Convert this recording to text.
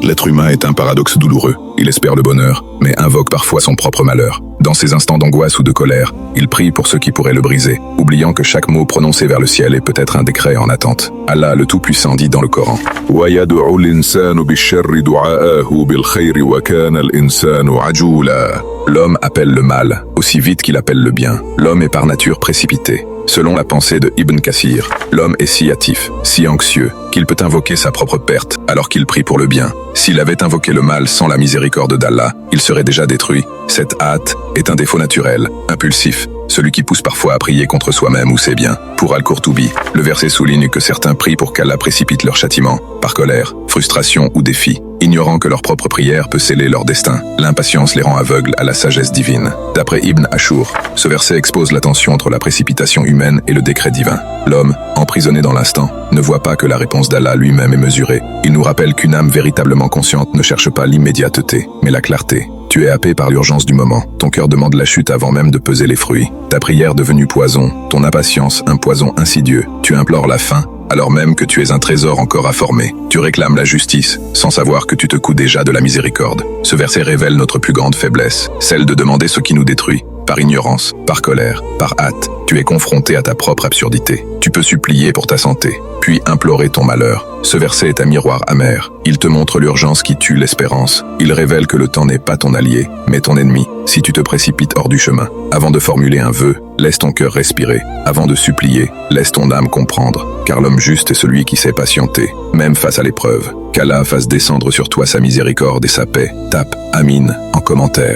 L'être humain est un paradoxe douloureux. Il espère le bonheur, mais invoque parfois son propre malheur. Dans ces instants d'angoisse ou de colère, il prie pour ceux qui pourraient le briser, oubliant que chaque mot prononcé vers le ciel est peut-être un décret en attente. Allah le Tout-Puissant dit dans le Coran: وَيَدْعُ الْإِنسَانُ بِالشَّرِّ دُعَاءَهُ بِالْخَيْرِ وَكَانَ الْإِنسَانُ عَجُولًا. L'homme appelle le mal, aussi vite qu'il appelle le bien. L'homme est par nature précipité. Selon la pensée de Ibn Kathir, l'homme est si hâtif, si anxieux, qu'il peut invoquer sa propre perte alors qu'il prie pour le bien. S'il avait invoqué le mal sans la miséricorde d'Allah, il serait déjà détruit. Cette hâte est un défaut naturel, impulsif, celui qui pousse parfois à prier contre soi-même ou ses biens. Pour Al-Qurtubi, le verset souligne que certains prient pour qu'Allah précipite leur châtiment, par colère, frustration ou défi, ignorant que leur propre prière peut sceller leur destin. L'impatience les rend aveugles à la sagesse divine. D'après Ibn Ashur, ce verset expose la tension entre la précipitation humaine et le décret divin. L'homme, emprisonné dans l'instant, ne voit pas que la réponse d'Allah lui-même est mesurée. Il nous rappelle qu'une âme véritablement consciente ne cherche pas l'immédiateté, mais la clarté. Tu es happé par l'urgence du moment. Ton cœur demande la chute avant même de peser les fruits. Ta prière devenue poison, ton impatience un poison insidieux. Tu implores la fin, alors même que tu es un trésor encore à former. Tu réclames la justice, sans savoir que tu te couds déjà de la miséricorde. Ce verset révèle notre plus grande faiblesse, celle de demander ce qui nous détruit. Par ignorance, par colère, par hâte, tu es confronté à ta propre absurdité. Tu peux supplier pour ta santé, puis implorer ton malheur. Ce verset est un miroir amer. Il te montre l'urgence qui tue l'espérance. Il révèle que le temps n'est pas ton allié, mais ton ennemi, si tu te précipites hors du chemin. Avant de formuler un vœu, laisse ton cœur respirer. Avant de supplier, laisse ton âme comprendre. Car l'homme juste est celui qui sait patienter, même face à l'épreuve. Qu'Allah fasse descendre sur toi sa miséricorde et sa paix. Tape Amin en commentaire.